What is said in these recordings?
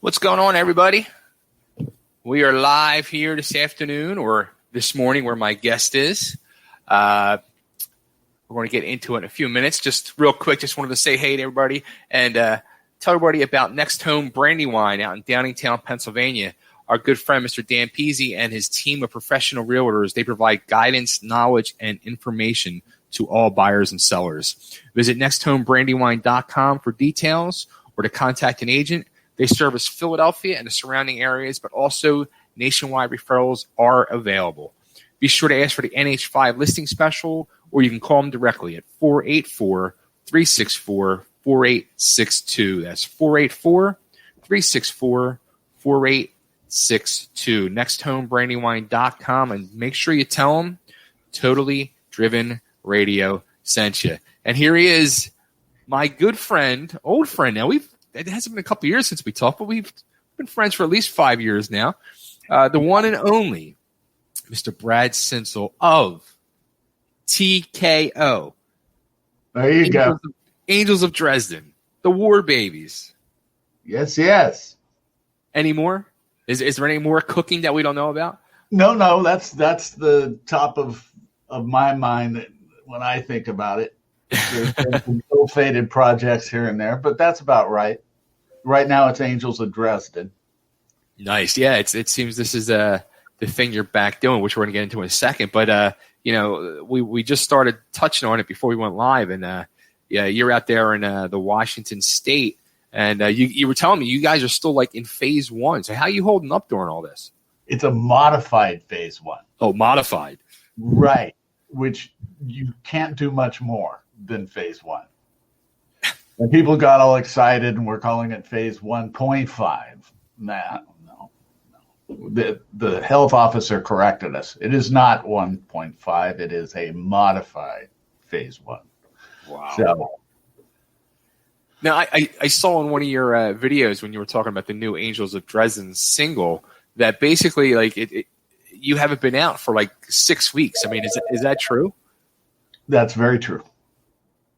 What's going on, everybody? We are live here this afternoon or this morning where my guest is. We're going to get into it in a few minutes. Just real quick, just wanted to say hey to everybody and tell everybody about Next Home Brandywine out in Downingtown, Pennsylvania. Our good friend, Mr. Dan Peasy, and his team of professional realtors, they provide guidance, knowledge, and information to all buyers and sellers. Visit nexthomebrandywine.com for details or to contact an agent. They service Philadelphia and the surrounding areas, but also nationwide referrals are available. Be sure to ask for the NH5 listing special, or you can call them directly at 484-364-4862. That's 484-364-4862. Nexthomebrandywine.com, and make sure you tell them Totally Driven Radio sent you. And here he is, my good friend, old friend now. It hasn't been a couple years since we talked, but we've been friends for at least 5 years now. The one and only Mr. Brad Sinsel of TKO. There you go. Angels of Dresden, the War Babies. Yes. Any more? Is there any more cooking that we don't know about? No, that's the top of my mind when I think about it. There's been some ill-fated projects here and there, but that's about right. Right now, it's Angels of Dresden. Nice. Yeah, it seems this is the thing you're back doing, which we're going to get into in a second. But, we just started touching on it before we went live. And, you're out there in the Washington State. And you were telling me you guys are still like in phase one. So how are you holding up during all this? It's a modified phase one. Oh, modified. Right, which you can't do much more than phase one. And people got all excited and we're calling it phase 1.5. No. The health officer corrected us. It is not 1.5. It is a modified phase one. Wow. So, now, I saw in one of your videos when you were talking about the new Angels of Dresden single that basically like you haven't been out for like 6 weeks. I mean, is that true? That's very true.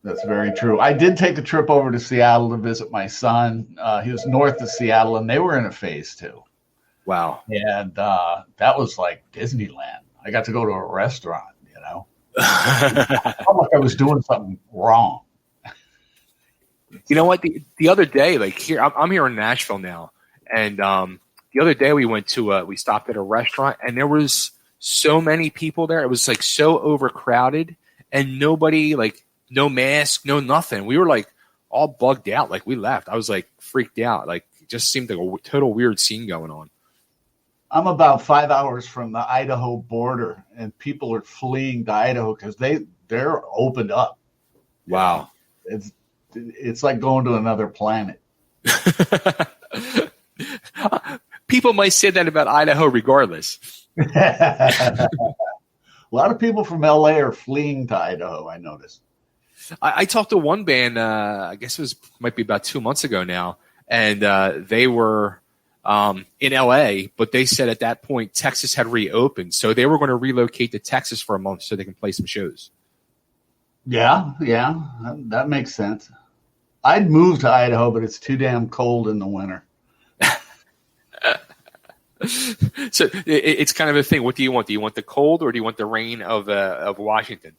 That's very true. I did take a trip over to Seattle to visit my son. He was north of Seattle, and they were in a phase two. Wow. And that was like Disneyland. I got to go to a restaurant, I felt like I was doing something wrong. You know what? The other day, like here, I'm here in Nashville now, and the other day we stopped at a restaurant, and there was so many people there. It was like so overcrowded, and nobody, like no mask, no nothing. We were like all bugged out. Like we left. I was like freaked out. Like it just seemed like a total weird scene going on. I'm about 5 hours from the Idaho border, and people are fleeing to Idaho because they're opened up. Wow. It's like going to another planet. People might say that about Idaho regardless. A lot of people from LA are fleeing to Idaho, I noticed. I talked to one band, I guess might be about 2 months ago now, and they were in LA, but they said at that point Texas had reopened, so they were going to relocate to Texas for a month so they can play some shows. Yeah, that makes sense. I'd move to Idaho, but it's too damn cold in the winter. So it's kind of a thing. What do you want? Do you want the cold or do you want the rain of Washington?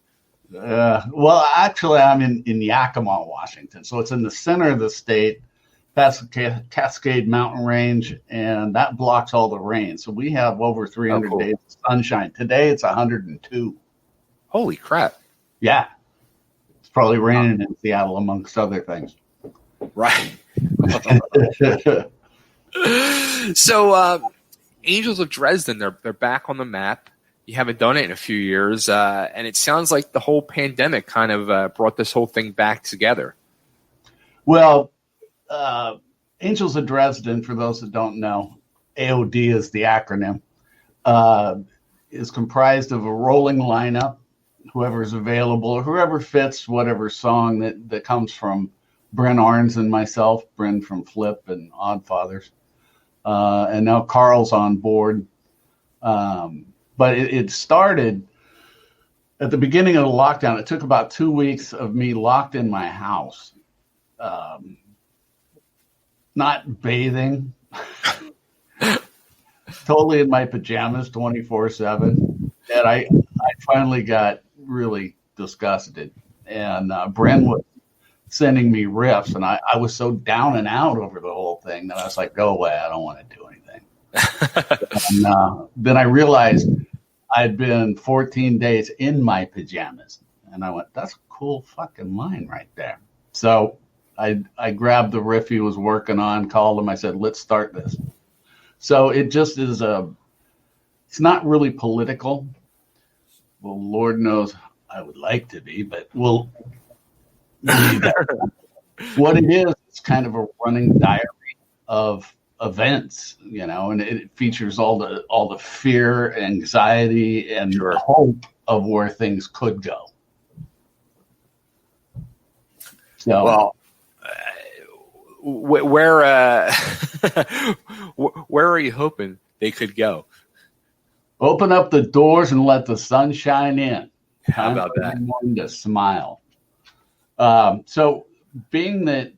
Well, actually, I'm in Yakima, Washington. So it's in the center of the state, past the Cascade Mountain Range, and that blocks all the rain. So we have over 300 days of sunshine. Today, it's 102. Holy crap. Yeah. It's probably raining in Seattle, amongst other things. Right. So Angels of Dresden, they're back on the map. You haven't done it in a few years, and it sounds like the whole pandemic kind of brought this whole thing back together. Well, Angels of Dresden, for those that don't know, AOD is the acronym, is comprised of a rolling lineup, whoever's available, or whoever fits whatever song that comes from Bryn Arns and myself, Bryn from Flip and Oddfathers. And now Carl's on board. But it started at the beginning of the lockdown. It took about 2 weeks of me locked in my house, not bathing. Totally in my pajamas 24/7. And I finally got really disgusted. And Bren was sending me riffs, and I was so down and out over the whole thing that I was like, go away, I don't want to do anything. And then I realized I'd been 14 days in my pajamas. And I went, that's a cool fucking line right there. So I grabbed the riff he was working on, called him. I said, let's start this. So it just is it's not really political. Well, Lord knows I would like to be, but we'll leave that. What it is, it's kind of a running diary of events, and it features all the fear, anxiety, and the hope of where things could go. So, well, where are you hoping they could go? Open up the doors and let the sun shine in. How about that? Time to smile. So, being that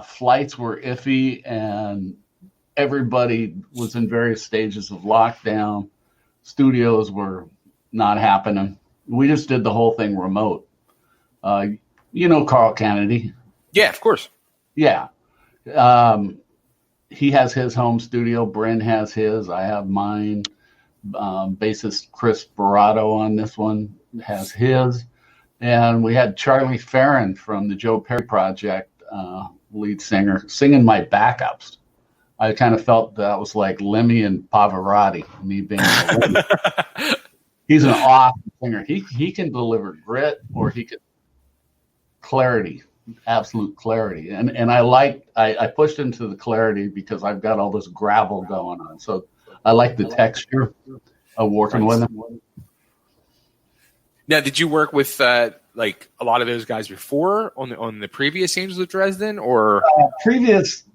flights were iffy and everybody was in various stages of lockdown, studios were not happening. We just did the whole thing remote. Carl Kennedy. Yeah, of course. Yeah. He has his home studio. Bryn has his. I have mine. Bassist Chris Barato on this one has his. And we had Charlie Farron from the Joe Perry Project, lead singer, singing my backups. I kind of felt that was like Lemmy and Pavarotti, me being Lemmy. He's an awesome singer. He can deliver grit, or he can clarity, absolute clarity. And I pushed into the clarity because I've got all this gravel going on. So I like the texture of working with him. Now, did you work with like a lot of those guys before on the previous Angels of Dresden, or previous?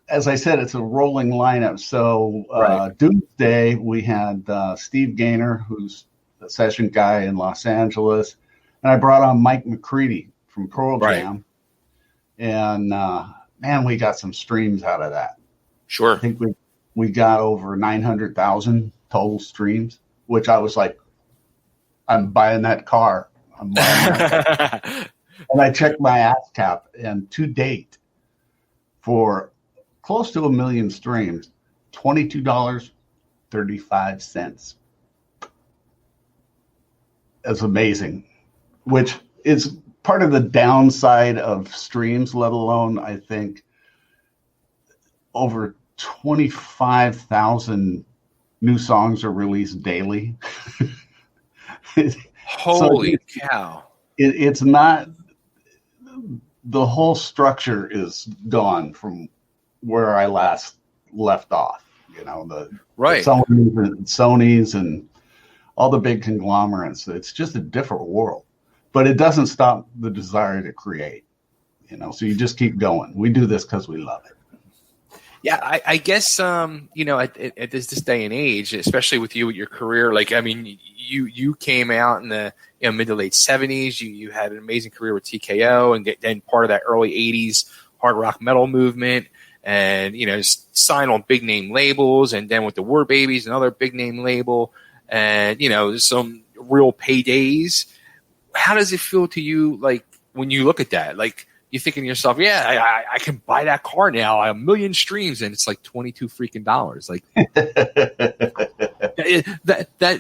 As I said, it's a rolling lineup. So Doomsday, we had Steve Gaynor, who's a session guy in Los Angeles, and I brought on Mike McCready from Pearl Jam, and man, we got some streams out of that. Sure, I think we got over 900,000 total streams, which I was like, I'm buying that car. I'm buying that car. And I checked my ASCAP, and to date, for close to 1 million streams, $22.35. That's amazing, which is part of the downside of streams, let alone, I think, over 25,000 new songs are released daily. Holy cow. It's not, the whole structure is gone from where I last left off. The Sony's and all the big conglomerates. It's just a different world, but it doesn't stop the desire to create. So you just keep going. We do this because we love it. Yeah, I guess at this day and age, especially with you with your career, you came out in the mid to late 70s. You had an amazing career with TKO, and then part of that early 80s hard rock metal movement, and signed on big name labels, and then with the War Babies, another big name label, and some real paydays. How does it feel to you, like, when you look at that, like? You're thinking to yourself, yeah, I can buy that car now. 1 million streams, and it's like $22 freaking. Like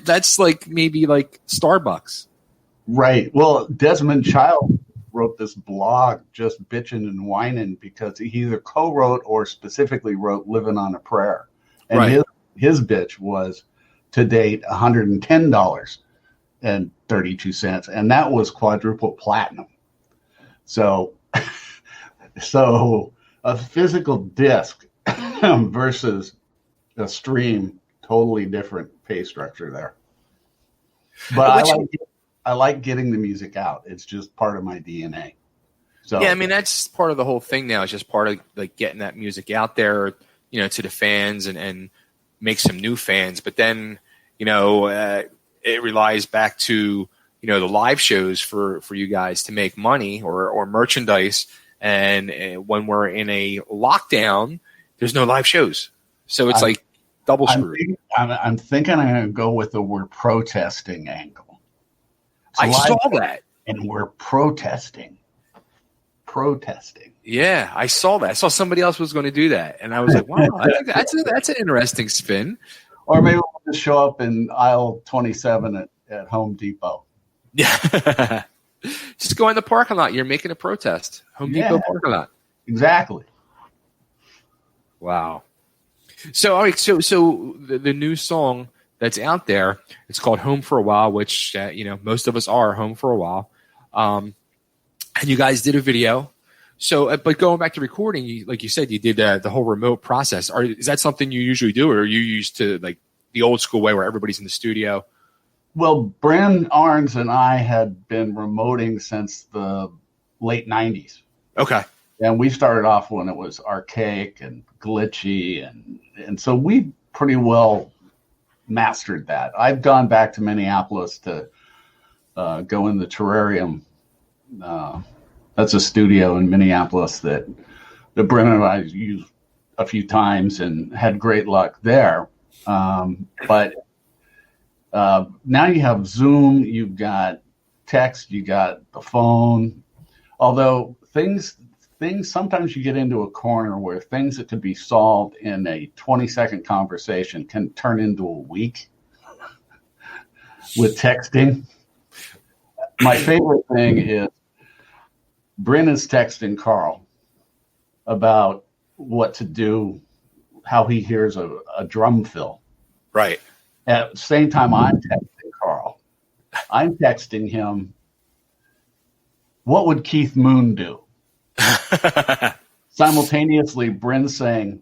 that's like maybe like Starbucks. Right. Well, Desmond Child wrote this blog just bitching and whining because he either co-wrote or specifically wrote "Living on a Prayer," and his bitch was to date $110.32, and that was quadruple platinum. So a physical disc versus a stream, totally different pay structure there. But I like getting the music out. It's just part of my DNA. So yeah, I mean, that's part of the whole thing now. It's just part of like getting that music out there, to the fans and make some new fans. But then, it relies back to the live shows for you guys to make money or merchandise. And when we're in a lockdown, there's no live shows. So it's like double screwed. I'm thinking I'm going to go with the we're protesting angle. I saw that. And we're protesting. Yeah, I saw that. I saw somebody else was going to do that. And I was like, wow, I think that's an interesting spin. Or maybe we'll just show up in aisle 27 at Home Depot. Yeah. Just go in the parking lot. You're making a protest. Home Depot parking lot. Exactly. Wow. So, all right. So the new song that's out there, it's called Home for a While, which, most of us are home for a while. And you guys did a video. So, but going back to recording, like you said, you did the whole remote process. Is that something you usually do, or are you used to like the old school way where everybody's in the studio? Well, Bryn Arns and I had been remoting since the late 90s. Okay. And we started off when it was archaic and glitchy. And so we pretty well mastered that. I've gone back to Minneapolis to go in the Terrarium. That's a studio in Minneapolis that Bryn and I used a few times and had great luck there. But now you have Zoom, you've got text, you got the phone. Although things sometimes you get into a corner where things that could be solved in a 20-second conversation can turn into a week with texting. My favorite thing is Bryn is texting Carl about what to do, how he hears a drum fill. Right. At the same time, I'm texting Carl. I'm texting him, what would Keith Moon do? Simultaneously, Bryn saying,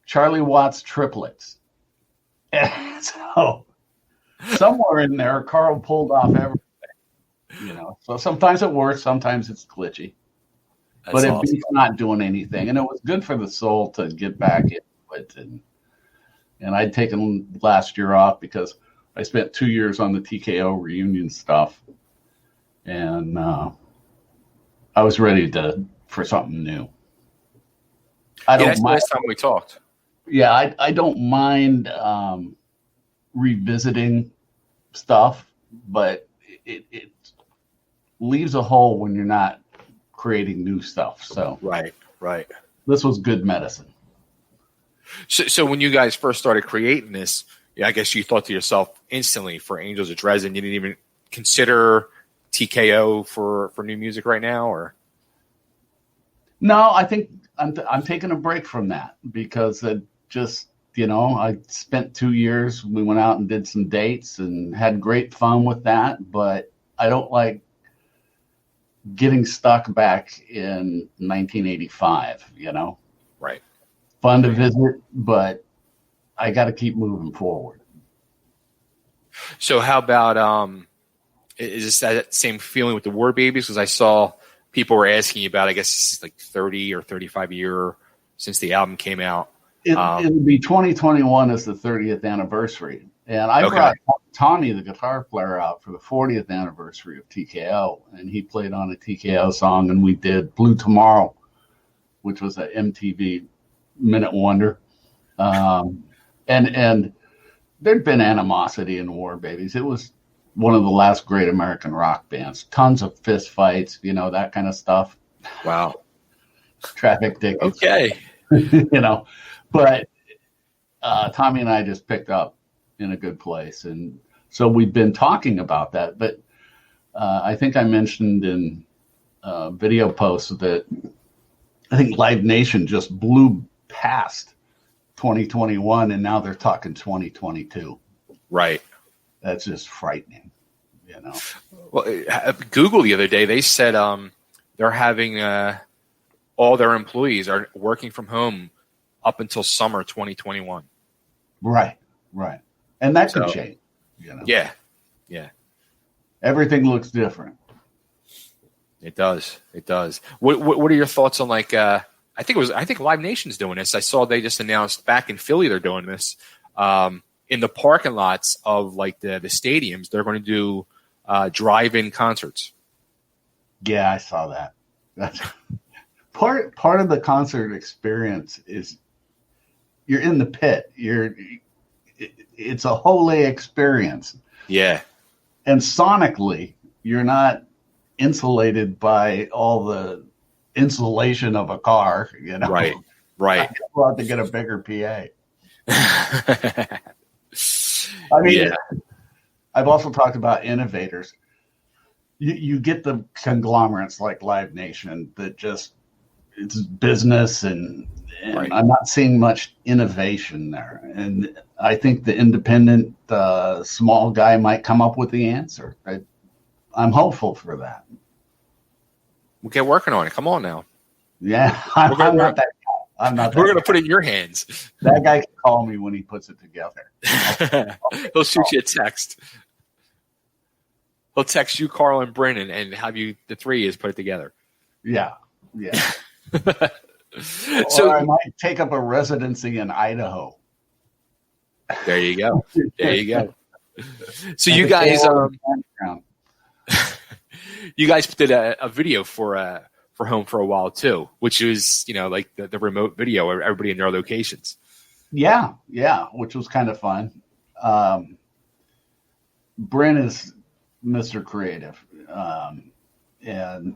Charlie Watts triplets. And so somewhere in there, Carl pulled off everything. So sometimes it works, sometimes it's glitchy. But it beats not doing anything. And it was good for the soul to get back into it. And I'd taken last year off because I spent 2 years on the TKO reunion stuff. And I was ready for something new. That's the last time we talked. Yeah, I don't mind revisiting stuff, but it leaves a hole when you're not creating new stuff. So right. This was good medicine. So when you guys first started creating this, I guess you thought to yourself instantly for Angels of Dresden, you didn't even consider TKO for new music right now, or? No, I think I'm taking a break from that because it just, I spent 2 years. We went out and did some dates and had great fun with that, but I don't like getting stuck back in 1985, Right. Fun to visit, but I got to keep moving forward. So how about, is this that same feeling with the War Babies? Because I saw people were asking you about, I guess, like 30 or 35 year since the album came out. It'll be 2021 is the 30th anniversary. And I brought Tommy, the guitar player, out for the 40th anniversary of TKO. And he played on a TKO song, and we did Blue Tomorrow, which was an MTV Minute Wonder. And there'd been animosity in War Babies. It was one of the last great American rock bands. Tons of fist fights, that kind of stuff. Wow. Traffic tickets. Okay. But Tommy and I just picked up in a good place. And so we've been talking about that. But I think I mentioned in video posts that I think Live Nation just blew past 2021, and now they're talking 2022. Right. That's just frightening, Well, Google the other day, they said they're having all their employees are working from home up until summer 2021. Right. And that could change, Yeah. Everything looks different. It does. What are your thoughts on I think Live Nation's doing this. I saw they just announced back in Philly they're doing this. In the parking lots of the stadiums, they're going to do drive-in concerts. Yeah, I saw that. That's part of the concert experience is you're in the pit. It's a holy experience. Yeah. And sonically, you're not insulated by all the insulation of a car, you know. Right. I go out to get a bigger PA. I mean, yeah. I've also talked about innovators. You get the conglomerates like Live Nation that just, it's business, and right. I'm not seeing much innovation there. And I think the independent small guy might come up with the answer. I'm hopeful for that. We'll get working on it. Come on now. Yeah, I'm not that guy. We're going to put it in your hands. That guy can call me when he puts it together. He'll shoot you a text. He'll text you, Carl, and Brennan, and have you, the three is put it together. Yeah. So I might take up a residency in Idaho. There you go. So you guys, you guys did a video for Home for a while too, which was, like the remote video of everybody in their locations. Yeah, which was kind of fun. Bryn is Mr. Creative, and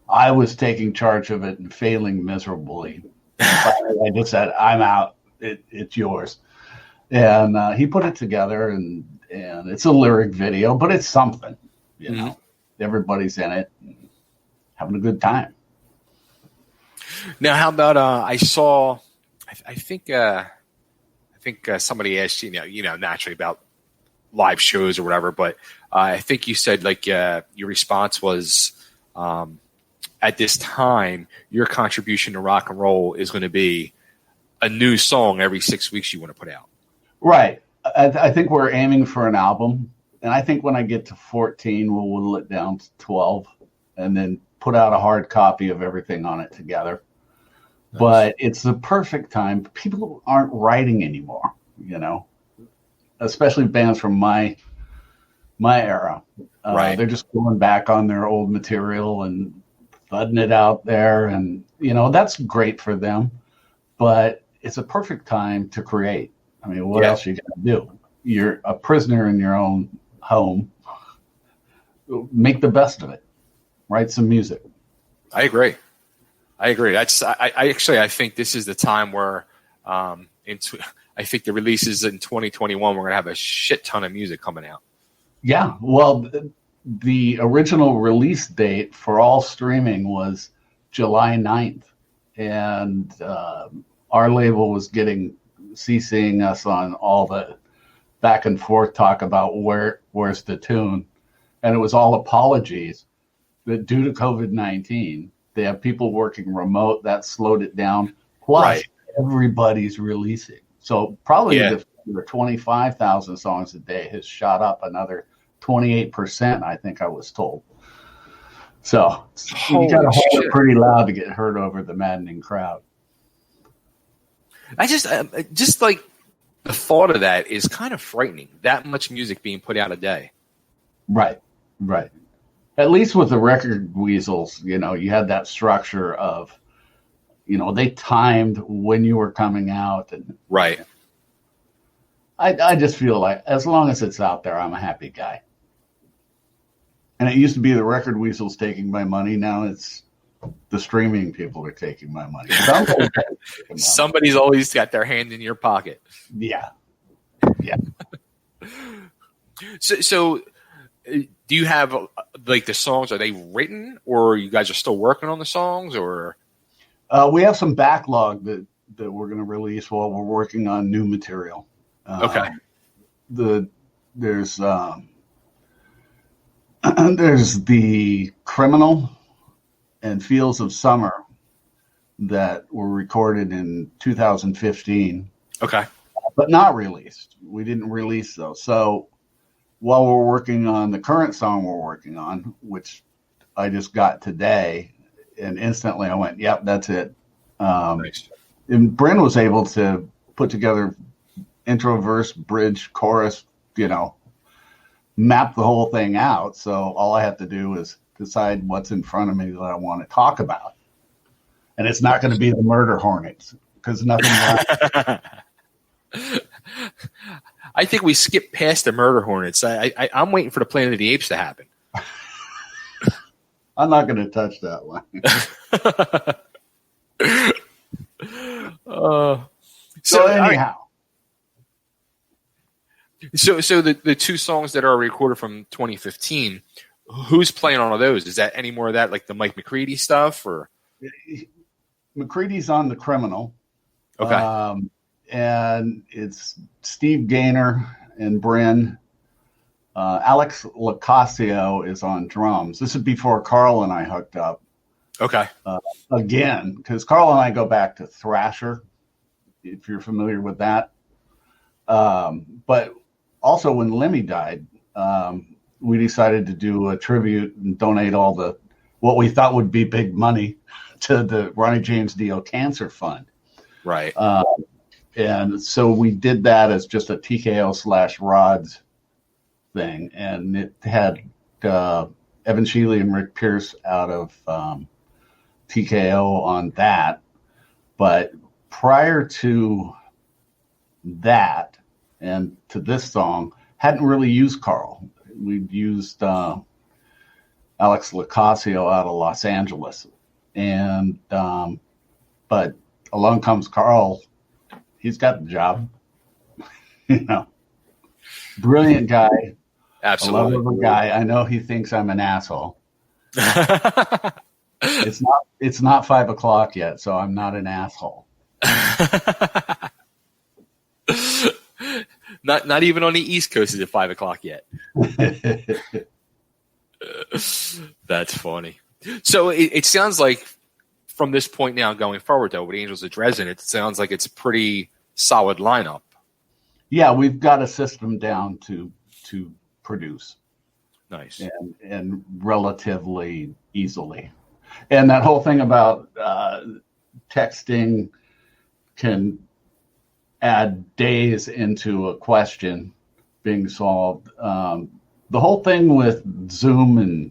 I was taking charge of it and failing miserably. I just said, "I'm out. It's yours." And he put it together, and it's a lyric video, but it's something. You know, everybody's in it, and having a good time. Now, how about I saw? I think somebody asked you, naturally about live shows or whatever, but I think you said your response was, at this time, your contribution to rock and roll is going to be a new song every 6 weeks you want to put out. Right. I think we're aiming for an album, and I think when I get to 14, we'll whittle it down to 12, and then put out a hard copy of everything on it together. Nice. But it's the perfect time. People aren't writing anymore, especially bands from my era. Right. They're just going back on their old material and thudding it out there. And, that's great for them. But it's a perfect time to create. I mean, what else are you going to do? You're a prisoner in your own home. Make the best of it. Write some music. I agree. I think this is the time where I think the releases in 2021, we're going to have a shit ton of music coming out. Yeah. Well, the original release date for all streaming was July 9th. And our label was CCing us on all the back and forth talk about where's the tune. And it was all apologies that due to COVID-19, they have people working remote. That slowed it down. Plus, everybody's releasing. So probably the 25,000 songs a day has shot up another 28%, I think I was told. So you got to hold it pretty loud to get heard over the maddening crowd. I just like the thought of that is kind of frightening. That much music being put out a day. Right. At least with the record weasels, you had that structure of, they timed when you were coming out. And right. I just feel like as long as it's out there, I'm a happy guy. And it used to be the record weasels taking my money. Now it's the streaming people are taking my money. Somebody's always got their hand in your pocket. Yeah. So do you have the songs? Are they written, or you guys are still working on the songs, or? We have some backlog that we're going to release while we're working on new material. Okay. There's The Criminal and Fields of Summer that were recorded in 2015. Okay. But not released. We didn't release those. So while we're working on the current song we're working on, which I just got today, and instantly I went, yep, that's it. Nice. And Bryn was able to put together intro, verse, bridge, chorus, map the whole thing out. So all I have to do is decide what's in front of me that I want to talk about. And it's not going to be the Murder Hornets. because nothing. I think we skipped past the Murder Hornets. I'm waiting for the Planet of the Apes to happen. I'm not going to touch that one. So anyhow. So the two songs that are recorded from 2015, who's playing on all those? Is that any more of that, like the Mike McCready stuff, or McCready's on The Criminal? Okay, and it's Steve Gaynor and Bryn. Alex Locascio is on drums. This is before Carl and I hooked up. Okay, again, because Carl and I go back to Thrasher, if you're familiar with that. But also when Lemmy died, we decided to do a tribute and donate all the what we thought would be big money to the Ronnie James Dio Cancer Fund. right. And so we did that as just a TKO/Rods thing, and it had Evan Shealy and Rick Pierce out of TKO on that. But prior to that and to this song, hadn't really used Carl. We'd used Alex Locascio out of Los Angeles, and but along comes Carl. He's got the job. Brilliant guy. Absolutely. A lovable guy. I know he thinks I'm an asshole. It's not 5 o'clock yet, so I'm not an asshole. Not even on the East Coast is it 5 o'clock yet. That's funny. So it sounds like from this point now going forward, though, with Angels of Dresden, it sounds like it's a pretty solid lineup. Yeah, we've got a system down to produce. Nice. And relatively easily. And that whole thing about texting can add days into a question being solved. The whole thing with Zoom and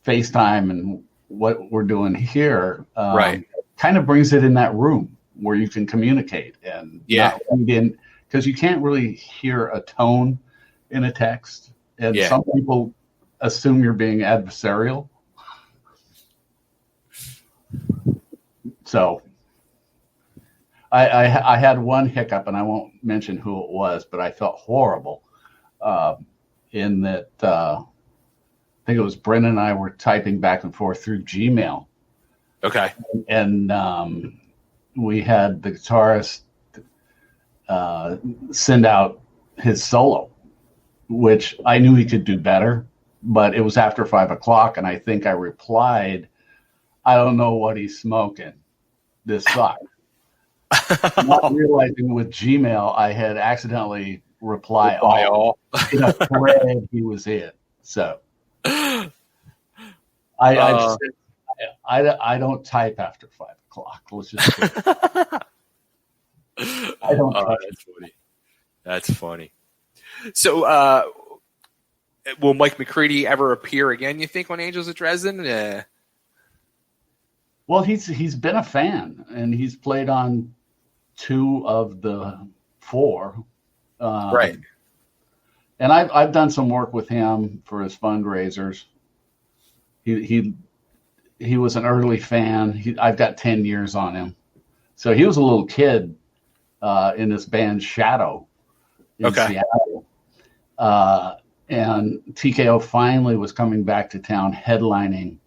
FaceTime and what we're doing here right, kind of brings it in that room where you can communicate and not read in, because you can't really hear a tone in a text. And some people assume you're being adversarial. So I had one hiccup, and I won't mention who it was, but I felt horrible in that I think it was Brennan and I were typing back and forth through Gmail. Okay. And we had the guitarist send out his solo, which I knew he could do better, but it was after 5 o'clock, and I think I replied, "I don't know what he's smoking. This sucks." Not realizing with Gmail, I had accidentally replied all in a thread he was in. So I don't type after 5 o'clock. Let's just I don't. That's funny. That's funny. So, will Mike McCready ever appear again, you think, on Angels of Dresden? Well, he's been a fan, and he's played on 2 of the 4. Right. And I've done some work with him for his fundraisers. He was an early fan. I've got 10 years on him. So he was a little kid in this band Shadow in Seattle. And TKO finally was coming back to town headlining.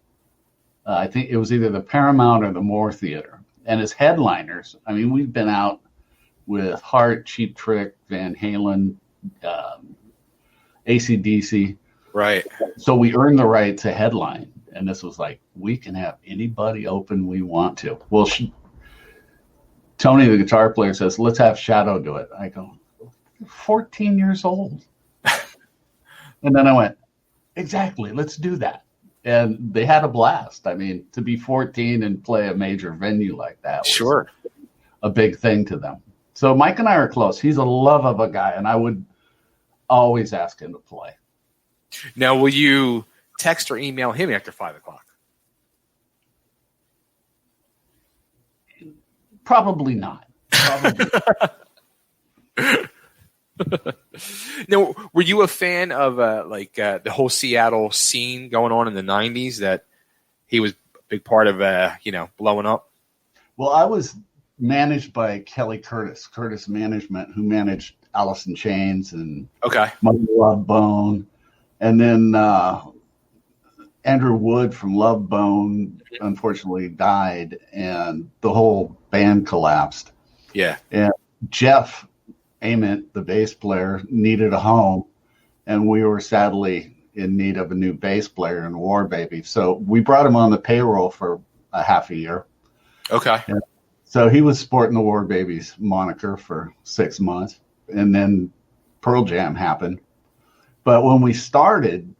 I think it was either the Paramount or the Moore Theater. And as headliners, I mean, we've been out with Heart, Cheap Trick, Van Halen, AC/DC. Right. So we earned the right to headline. And this was like, we can have anybody open we want to. Well, Tony, the guitar player, says, "Let's have Shadow do it." I go, 14 years old. And then I went, exactly, let's do that. And they had a blast. I mean, to be 14 and play a major venue like that was a big thing to them. So Mike and I are close. He's a love of a guy, and I would always ask him to play. Now, will you text or email him after 5 o'clock? Probably not. Probably. Now, were you a fan of the whole Seattle scene going on in the 90s that he was a big part of, blowing up? Well, I was managed by Kelly Curtis Management, who managed Alice in Chains and Mother Love Bone. And then Andrew Wood from Love Bone unfortunately died, and the whole band collapsed. Yeah. And Jeff Ament, the bass player, needed a home, and we were sadly in need of a new bass player in War Baby. So we brought him on the payroll for a half a year. Okay. And so he was sporting the War Babies moniker for 6 months, and then Pearl Jam happened. But when we started,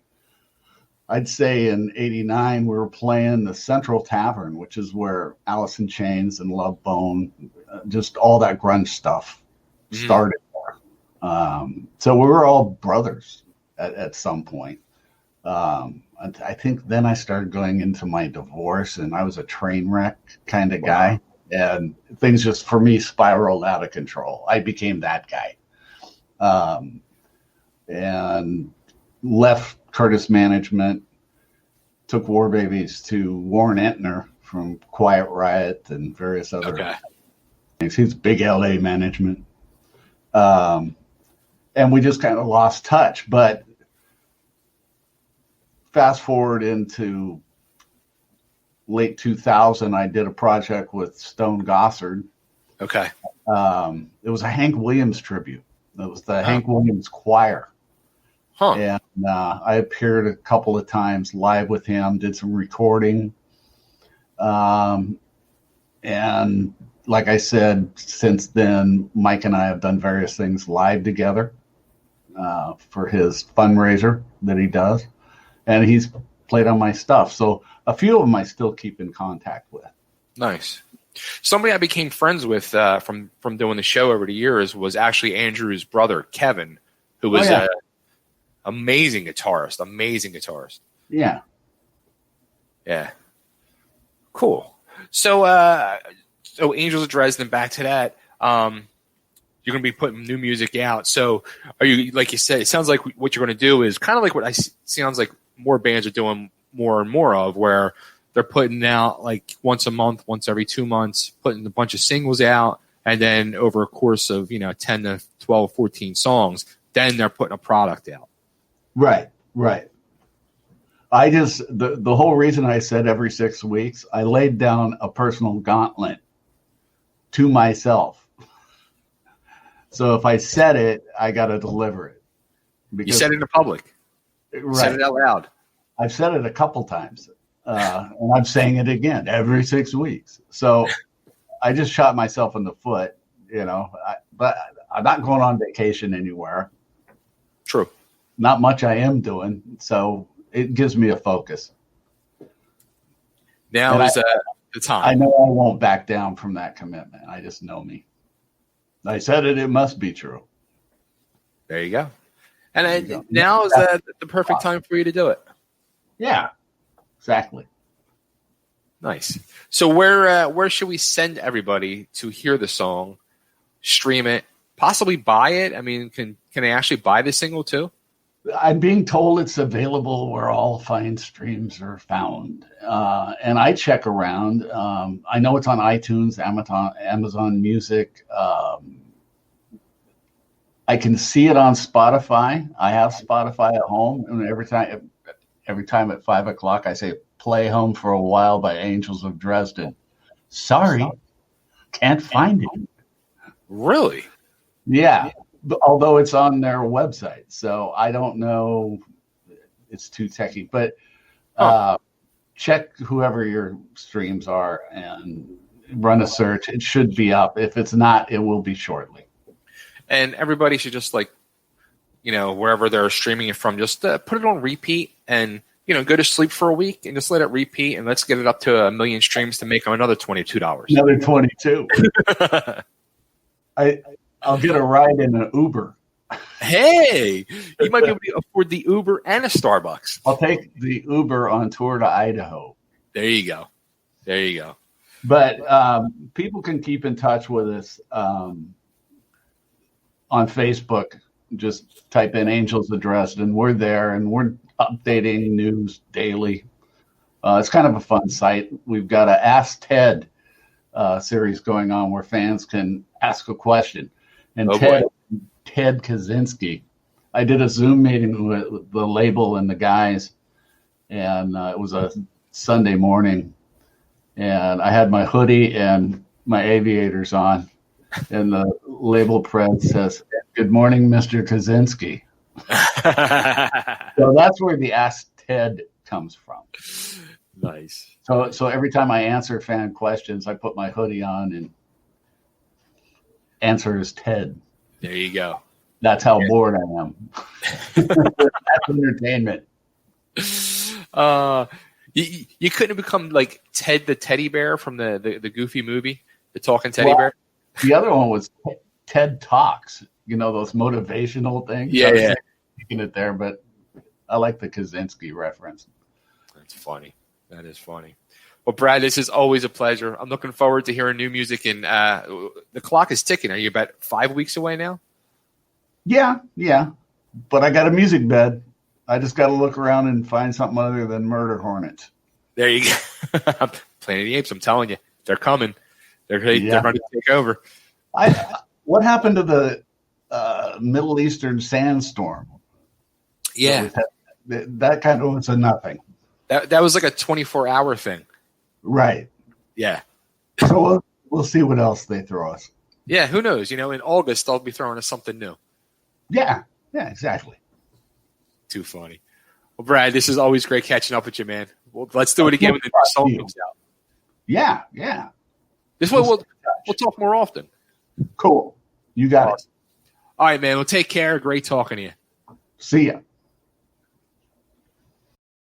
I'd say in '89, we were playing the Central Tavern, which is where Alice in Chains and Love Bone, just all that grunge stuff started there. So we were all brothers at some point. I think then I started going into my divorce, and I was a train wreck kind of guy. And things just, for me, spiraled out of control. I became that guy. And left Curtis Management, took War Babies to Warren Entner from Quiet Riot and various other things. He's big LA management. And we just kind of lost touch. But fast forward into late 2000, I did a project with Stone Gossard. Okay. It was a Hank Williams tribute. It was the Hank Williams Choir. Huh. And I appeared a couple of times live with him, did some recording. And like I said, since then, Mike and I have done various things live together for his fundraiser that he does. And he's played on my stuff. So a few of them I still keep in contact with. Nice. Somebody I became friends with from doing the show over the years was actually Andrew's brother, Kevin, who was amazing guitarist. Yeah. Yeah. Cool. So Angels of Dresden, back to that. You're going to be putting new music out. So are you, like you said, it sounds like what you're going to do is kind of like what sounds like more bands are doing more and more of, where they're putting out like once a month, once every 2 months, putting a bunch of singles out. And then over a course of, 10 to 12, 14 songs, then they're putting a product out. Right. I just, the whole reason I said every 6 weeks, I laid down a personal gauntlet to myself. So if I said it, I got to deliver it. You said it in public. Right. Said it out loud. I've said it a couple times, and I'm saying it again every 6 weeks. So I just shot myself in the foot, but I'm not going on vacation anywhere. True. Not much I am doing, so it gives me a focus. Now is the time. I know I won't back down from that commitment. I just know me. I said it must be true. There you go. And now is the perfect time for you to do it. Yeah, exactly. Nice. So where should we send everybody to hear the song, stream it, possibly buy it? I mean, can they actually buy the single too? I'm being told it's available where all fine streams are found. And I check around. I know it's on iTunes, Amazon Music. I can see it on Spotify. I have Spotify at home, and every time at 5 o'clock, I say, "Play Home for a While" by Angels of Dresden. Sorry, can't find it. Really? Yeah. Although it's on their website, so I don't know. It's too techy, but check whoever your streams are and run a search. It should be up. If it's not, it will be shortly. And everybody should just wherever they're streaming it from, just put it on repeat and, go to sleep for a week and just let it repeat, and let's get it up to 1 million streams to make them another $22. Another 22. I'll get a ride in an Uber. Hey, you might be able to afford the Uber and a Starbucks. I'll take the Uber on tour to Idaho. There you go. But people can keep in touch with us on Facebook. Just type in Angels of Dresden. We're there, and we're updating news daily. It's kind of a fun site. We've got an Ask Ted series going on where fans can ask a question. And Ted Kaczynski, I did a Zoom meeting with the label and the guys, and it was a Sunday morning. And I had my hoodie and my aviators on, and the label pres says, "Good morning, Mr. Kaczynski." So that's where the Ask Ted comes from. Nice. So every time I answer fan questions, I put my hoodie on and answer as Ted. There you go. That's how bored I am. That's entertainment. You couldn't have become like Ted the teddy bear from the Goofy movie, the talking teddy bear? The other one was TED Talks, those motivational things. Yeah, yeah. Taking it there, but I like the Kaczynski reference. That's funny. That is funny. Well, Brad, this is always a pleasure. I'm looking forward to hearing new music, and the clock is ticking. Are you about 5 weeks away now? Yeah. But I got a music bed. I just got to look around and find something other than Murder Hornets. There you go. Planet of the Apes, I'm telling you. They're coming. They're going to take over. What happened to the Middle Eastern sandstorm? Yeah. That kind of was a nothing. That was like a 24-hour thing. Right. Yeah. So we'll see what else they throw us. Yeah, who knows? In August, they'll be throwing us something new. Yeah, exactly. Too funny. Well, Brad, this is always great catching up with you, man. Well, let's do it again when the new song comes out. Yeah. This way we'll talk more often. Cool. You got it. All right, man. Well, take care. Great talking to you. See ya.